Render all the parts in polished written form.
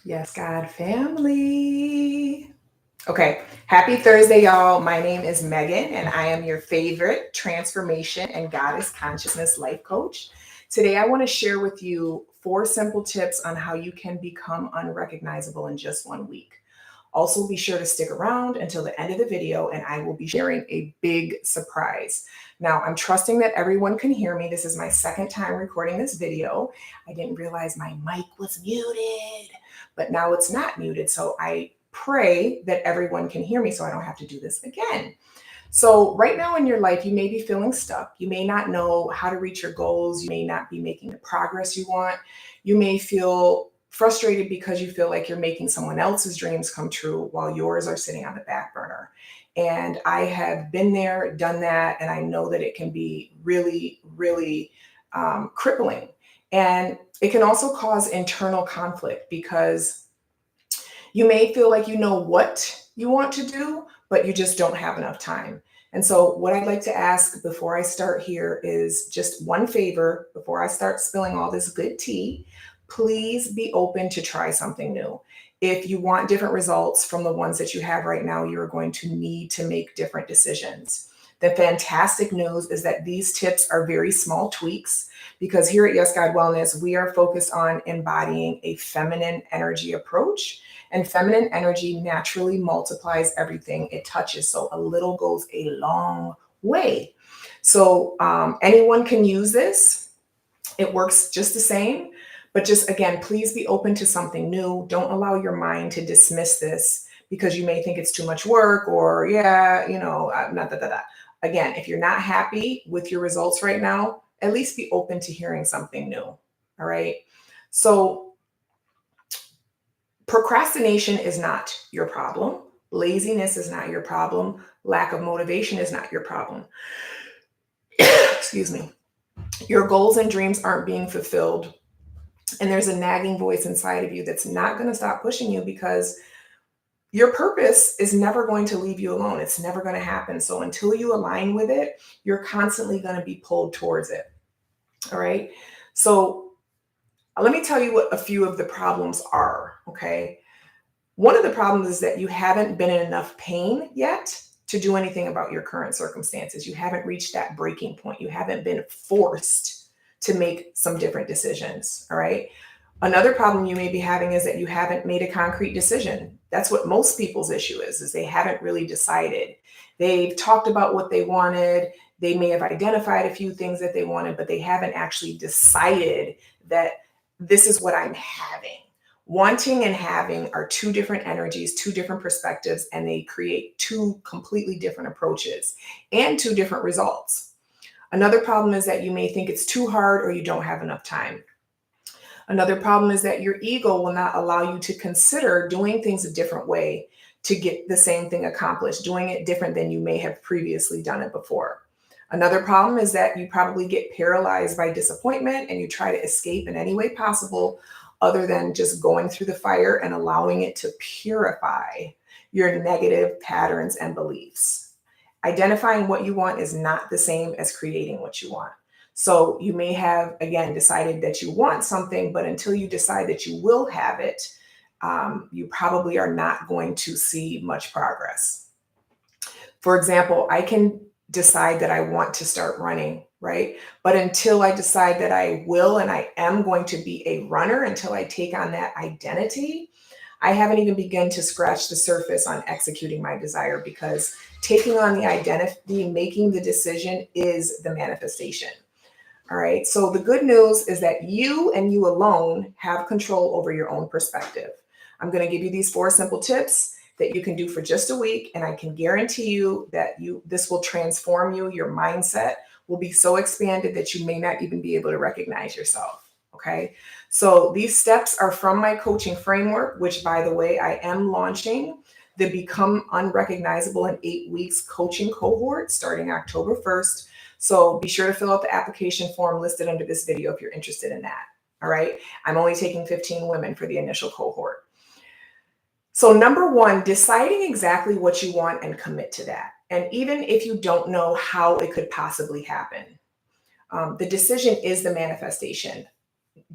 Yes, God family. Okay, happy Thursday, y'all. My name is Megan, and I am your favorite transformation and goddess consciousness life coach. Today, I want to share with you 4 simple tips on how you can become unrecognizable in just 1 week. Also, be sure to stick around until the end of the video, and I will be sharing a big surprise. Now, I'm trusting that everyone can hear me. This is my second time recording this video. I didn't realize my mic was muted, but now it's not muted. So I pray that everyone can hear me so I don't have to do this again. So, right now in your life, you may be feeling stuck. You may not know how to reach your goals. You may not be making the progress you want. You may feel frustrated because you feel like you're making someone else's dreams come true while yours are sitting on the back burner. And I have been there, done that, and I know that it can be really, really crippling. And it can also cause internal conflict because you may feel like you know what you want to do, but you just don't have enough time. And so, what I'd like to ask before I start here is just one favor before I start spilling all this good tea. Please be open to try something new. If you want different results from the ones that you have right now, you're going to need to make different decisions. The fantastic news is that these tips are very small tweaks because here at Yes God Wellness, we are focused on embodying a feminine energy approach, and feminine energy naturally multiplies everything it touches. So a little goes a long way. So anyone can use this. It works just the same. But just again, please be open to something new. Don't allow your mind to dismiss this because you may think it's too much work or, yeah, not that. Again, if you're not happy with your results right now, at least be open to hearing something new. All right. So, procrastination is not your problem. Laziness is not your problem. Lack of motivation is not your problem. Excuse me. Your goals and dreams aren't being fulfilled. And there's a nagging voice inside of you that's not going to stop pushing you because your purpose is never going to leave you alone. It's never going to happen. So until you align with it, you're constantly going to be pulled towards it. All right. So let me tell you what a few of the problems are. Okay. One of the problems is that you haven't been in enough pain yet to do anything about your current circumstances. You haven't reached that breaking point. You haven't been forced to make some different decisions. All right. Another problem you may be having is that you haven't made a concrete decision. That's what most people's issue is they haven't really decided. They've talked about what they wanted. They may have identified a few things that they wanted, but they haven't actually decided that this is what I'm having. Wanting and having are two different energies, two different perspectives, and they create two completely different approaches and two different results. Another problem is that you may think it's too hard or you don't have enough time. Another problem is that your ego will not allow you to consider doing things a different way to get the same thing accomplished, doing it different than you may have previously done it before. Another problem is that you probably get paralyzed by disappointment and you try to escape in any way possible other than just going through the fire and allowing it to purify your negative patterns and beliefs. Identifying what you want is not the same as creating what you want. So you may have, again, decided that you want something, but until you decide that you will have it, you probably are not going to see much progress. For example, I can decide that I want to start running, right? But until I decide that I will and I am going to be a runner, until I take on that identity, I haven't even begun to scratch the surface on executing my desire because taking on the identity, making the decision is the manifestation. All right. So the good news is that you and you alone have control over your own perspective. I'm going to give you these 4 simple tips that you can do for just a week. And I can guarantee you that this will transform you. Your mindset will be so expanded that you may not even be able to recognize yourself. Okay. So these steps are from my coaching framework, which, by the way, I am launching the Become Unrecognizable in 8 Weeks coaching cohort starting October 1st. So be sure to fill out the application form listed under this video if you're interested in that. All right. I'm only taking 15 women for the initial cohort. So number one, deciding exactly what you want and commit to that. And even if you don't know how it could possibly happen, the decision is the manifestation.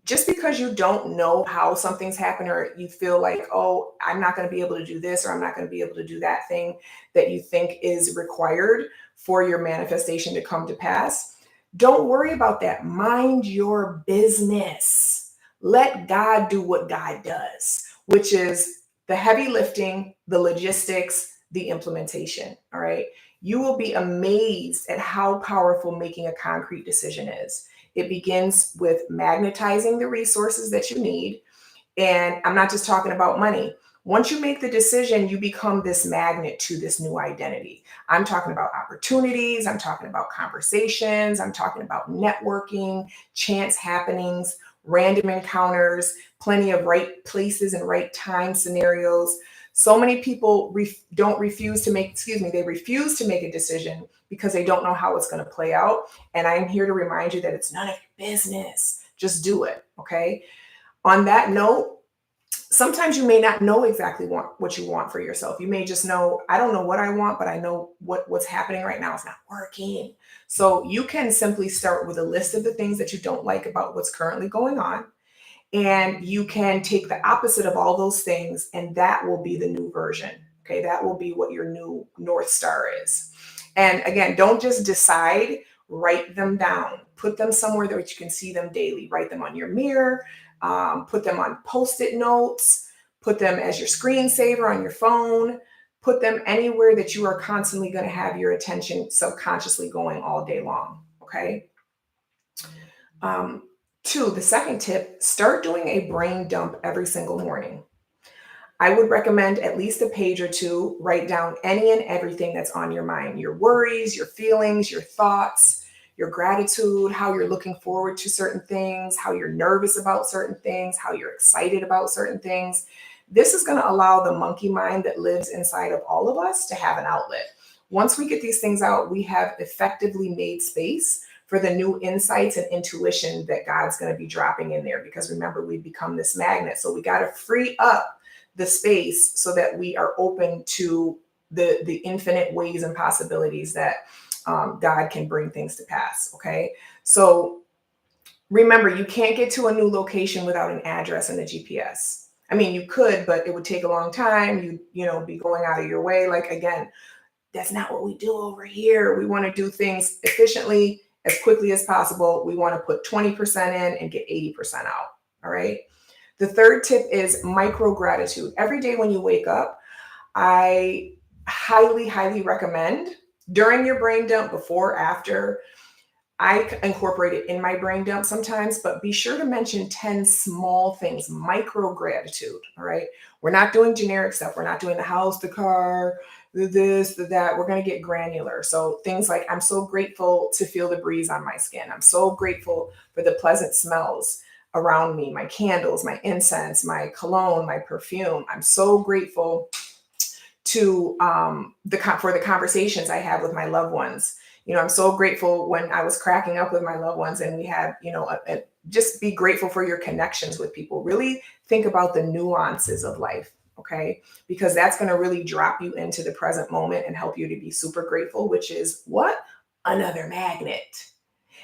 just because you don't know how something's happened, or you feel like, oh, I'm not going to be able to do this, or I'm not going to be able to do that thing that you think is required for your manifestation to come to pass, don't worry about that. Mind your business. Let God do what God does, which is the heavy lifting, the logistics, the implementation. All right. You will be amazed at how powerful making a concrete decision is. It begins with magnetizing the resources that you need. And I'm not just talking about money. Once you make the decision, you become this magnet to this new identity. I'm talking about opportunities. I'm talking about conversations. I'm talking about networking, chance happenings, random encounters, plenty of right places and right time scenarios. So many people don't refuse to make, excuse me, they refuse to make a decision because they don't know how it's going to play out. And I'm here to remind you that it's none of your business. Just do it. Okay. On that note, sometimes you may not know exactly what you want for yourself. You may just know, I don't know what I want, but I know what's happening right now is not working. So you can simply start with a list of the things that you don't like about what's currently going on. And you can take the opposite of all those things, and that will be the new version. Okay, that will be what your new North Star is. And again, don't just decide, write them down. Put them somewhere that you can see them daily. Write them on your mirror, put them on post-it notes, put them as your screensaver on your phone, put them anywhere that you are constantly going to have your attention subconsciously going all day long. Okay. Um, Two, the second tip, start doing a brain dump every single morning. I would recommend at least a page or two. Write down any and everything that's on your mind, your worries, your feelings, your thoughts, your gratitude, how you're looking forward to certain things, how you're nervous about certain things, how you're excited about certain things. This is going to allow the monkey mind that lives inside of all of us to have an outlet. Once we get these things out, we have effectively made space for the new insights and intuition that God's going to be dropping in there. Because remember, we become this magnet. So we got to free up the space so that we are open to the infinite ways and possibilities that God can bring things to pass. Okay. So remember, you can't get to a new location without an address and a GPS. I mean, you could, but it would take a long time. You be going out of your way. Like, again, that's not what we do over here. We want to do things efficiently, as quickly as possible. We want to put 20% in and get 80% out. All right. The third tip is micro gratitude. Every day when you wake up, I highly, highly recommend, during your brain dump, before, after, I incorporate it in my brain dump sometimes, but be sure to mention 10 small things, micro gratitude. All right. We're not doing generic stuff. We're not doing the house, the car, the this, the that. We're going to get granular. So things like, I'm so grateful to feel the breeze on my skin. I'm so grateful for the pleasant smells around me, my candles, my incense, my cologne, my perfume. I'm so grateful to for the conversations I have with my loved ones. I'm so grateful when I was cracking up with my loved ones, and we had, just be grateful for your connections with people. Really think about the nuances of life. Okay. Because that's going to really drop you into the present moment and help you to be super grateful, which is what? Another magnet.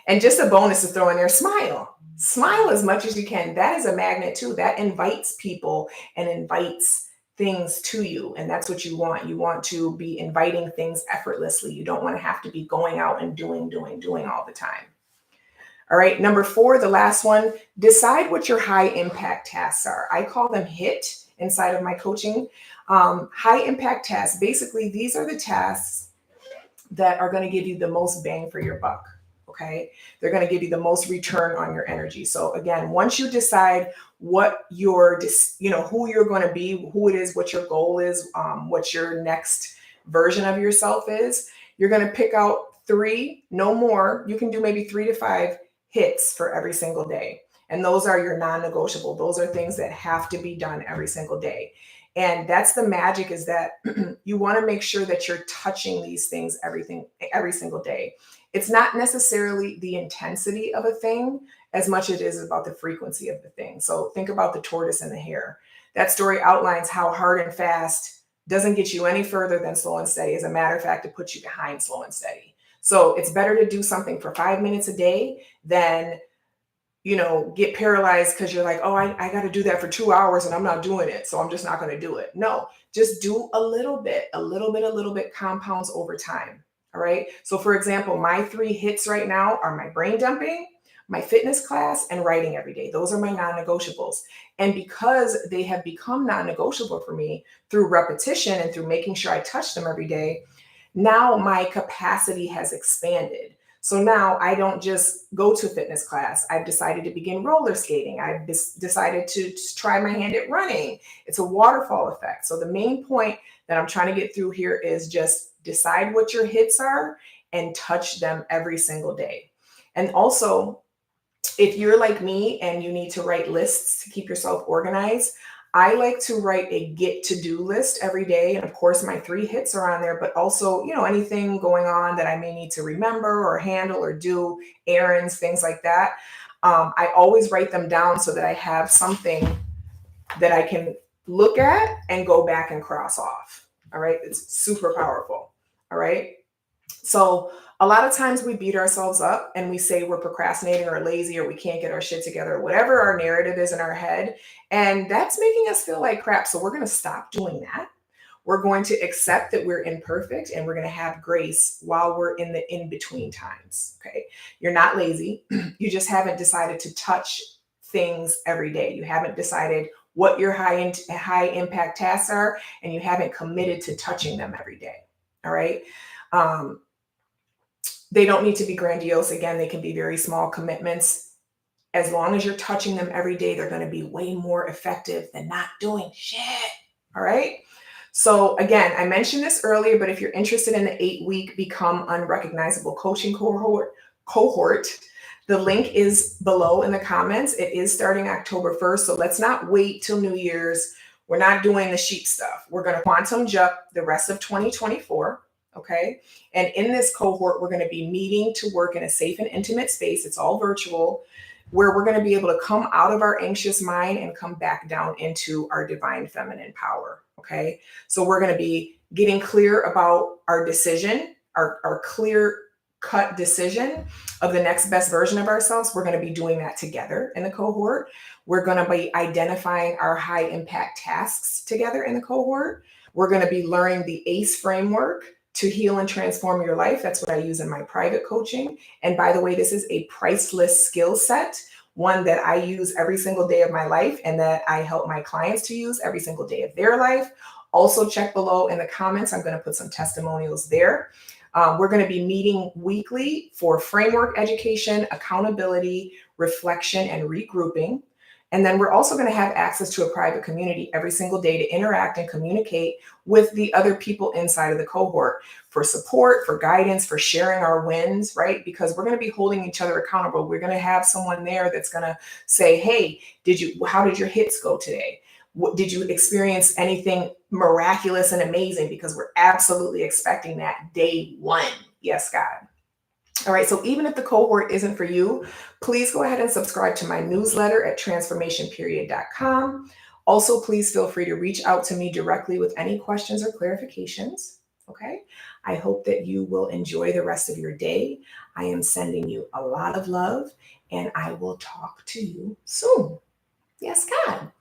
And just a bonus to throw in there, smile. Smile as much as you can. That is a magnet too. That invites people and invites things to you. And that's what you want. You want to be inviting things effortlessly. You don't want to have to be going out and doing all the time. All right. Number 4, the last one, decide what your high impact tasks are. I call them HIT inside of my coaching. High impact tasks. Basically, these are the tasks that are going to give you the most bang for your buck. Okay. They're going to give you the most return on your energy. So again, once you decide what who you're going to be, who it is, what your goal is, what your next version of yourself is, you're going to pick out 3, no more. You can do maybe 3 to 5 hits for every single day. And those are your non-negotiable. Those are things that have to be done every single day. And that's the magic, is that you want to make sure that you're touching these things every single day. It's not necessarily the intensity of a thing as much as it is about the frequency of the thing. So think about the tortoise and the hare. That story outlines how hard and fast doesn't get you any further than slow and steady. As a matter of fact, it puts you behind slow and steady. So it's better to do something for 5 minutes a day than get paralyzed because you're like, oh, I got to do that for 2 hours and I'm not doing it. So I'm just not going to do it. No, just do a little bit, a little bit compounds over time. All right. So for example, my 3 hits right now are my brain dumping, my fitness class, and writing every day. Those are my non-negotiables. And because they have become non-negotiable for me through repetition and through making sure I touch them every day, now my capacity has expanded. So now I don't just go to fitness class. I've decided to begin roller skating. I've decided to try my hand at running. It's a waterfall effect. So the main point that I'm trying to get through here is just decide what your hits are and touch them every single day. And also, if you're like me and you need to write lists to keep yourself organized, I like to write a get to do list every day. And of course, my 3 hits are on there, but also, anything going on that I may need to remember or handle or do, errands, things like that. I always write them down so that I have something that I can look at and go back and cross off. All right. It's super powerful. All right. So a lot of times we beat ourselves up and we say we're procrastinating or lazy or we can't get our shit together, or whatever our narrative is in our head. And that's making us feel like crap. So we're going to stop doing that. We're going to accept that we're imperfect and we're going to have grace while we're in the in between times. Okay. You're not lazy. You just haven't decided to touch things every day. You haven't decided what your high impact tasks are, and you haven't committed to touching them every day. All right. Um, they don't need to be grandiose. Again, they can be very small commitments. As long as you're touching them every day, they're going to be way more effective than not doing shit. All right. So again, I mentioned this earlier, but if you're interested in the 8-week Become Unrecognizable coaching cohort, the link is below in the comments. It is starting October 1st. So let's not wait till New Year's. We're not doing the sheep stuff. We're going to quantum jump the rest of 2024. Okay. And in this cohort, we're going to be meeting to work in a safe and intimate space. It's all virtual, where we're going to be able to come out of our anxious mind and come back down into our divine feminine power. Okay. So we're going to be getting clear about our decision, our clear cut decision of the next best version of ourselves. We're going to be doing that together in the cohort. We're going to be identifying our high impact tasks together in the cohort. We're going to be learning the ACE framework to heal and transform your life. That's what I use in my private coaching. And by the way, this is a priceless skill set, one that I use every single day of my life and that I help my clients to use every single day of their life. Also check below in the comments. I'm going to put some testimonials there. We're going to be meeting weekly for framework education, accountability, reflection, and regrouping. And then we're also going to have access to a private community every single day to interact and communicate with the other people inside of the cohort for support, for guidance, for sharing our wins, right? Because we're going to be holding each other accountable. We're going to have someone there that's going to say, hey, how did your hits go today? Did you experience anything miraculous and amazing? Because we're absolutely expecting that day one. Yes, God. All right, so even if the cohort isn't for you, please go ahead and subscribe to my newsletter at transformationperiod.com. Also, please feel free to reach out to me directly with any questions or clarifications. Okay, I hope that you will enjoy the rest of your day. I am sending you a lot of love, and I will talk to you soon. Yes, God.